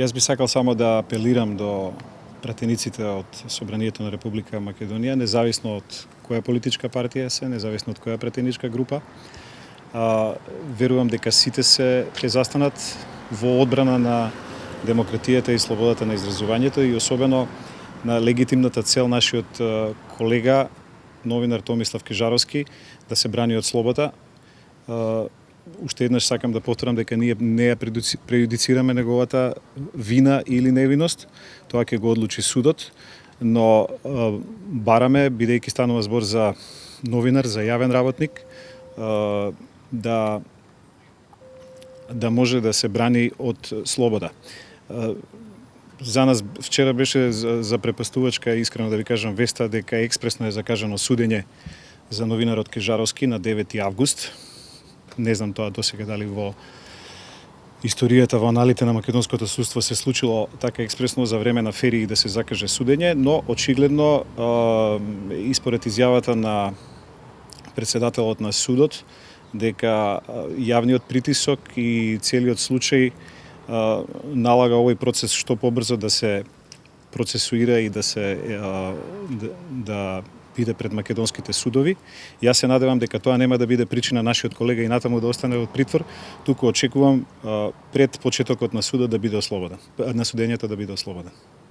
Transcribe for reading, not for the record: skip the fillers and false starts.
Јас би сакал само да апелирам до пратениците од Собранието на Република Македонија, независно од која политичка партија се, независно од која пратеничка група. Верувам дека сите се ќе застанат во одбрана на демократијата и слободата на изразувањето и особено на легитимната цел нашиот колега новинар Томислав Кежаровски да се брани од слобода. Уште еднаш сакам да повторам дека ние не ја прејудицираме неговата вина или невиност, тоа ќе го одлучи судот, но бараме, бидејќи станува збор за новинар, за јавен работник, да може да се брани од слобода. За нас вчера беше запрепастувачка, искрено да ви кажам, веста дека експресно е закажано судење за новинарот Кежаровски на 9 август. Не знам тоа досега дали во историјата, во аналите на македонското судство се случило така експресно за време на ферии да се закаже судење, но очигледно и според изјавата на председателот на судот дека јавниот притисок и целиот случај налага овој процес што побрзо да се процесуира и да биде пред македонските судови. Јас се надевам дека тоа нема да биде причина нашиот колега и натаму да остане во притвор, туку очекувам пред почетокот на судот да биде ослободен, на судењето да биде ослободен.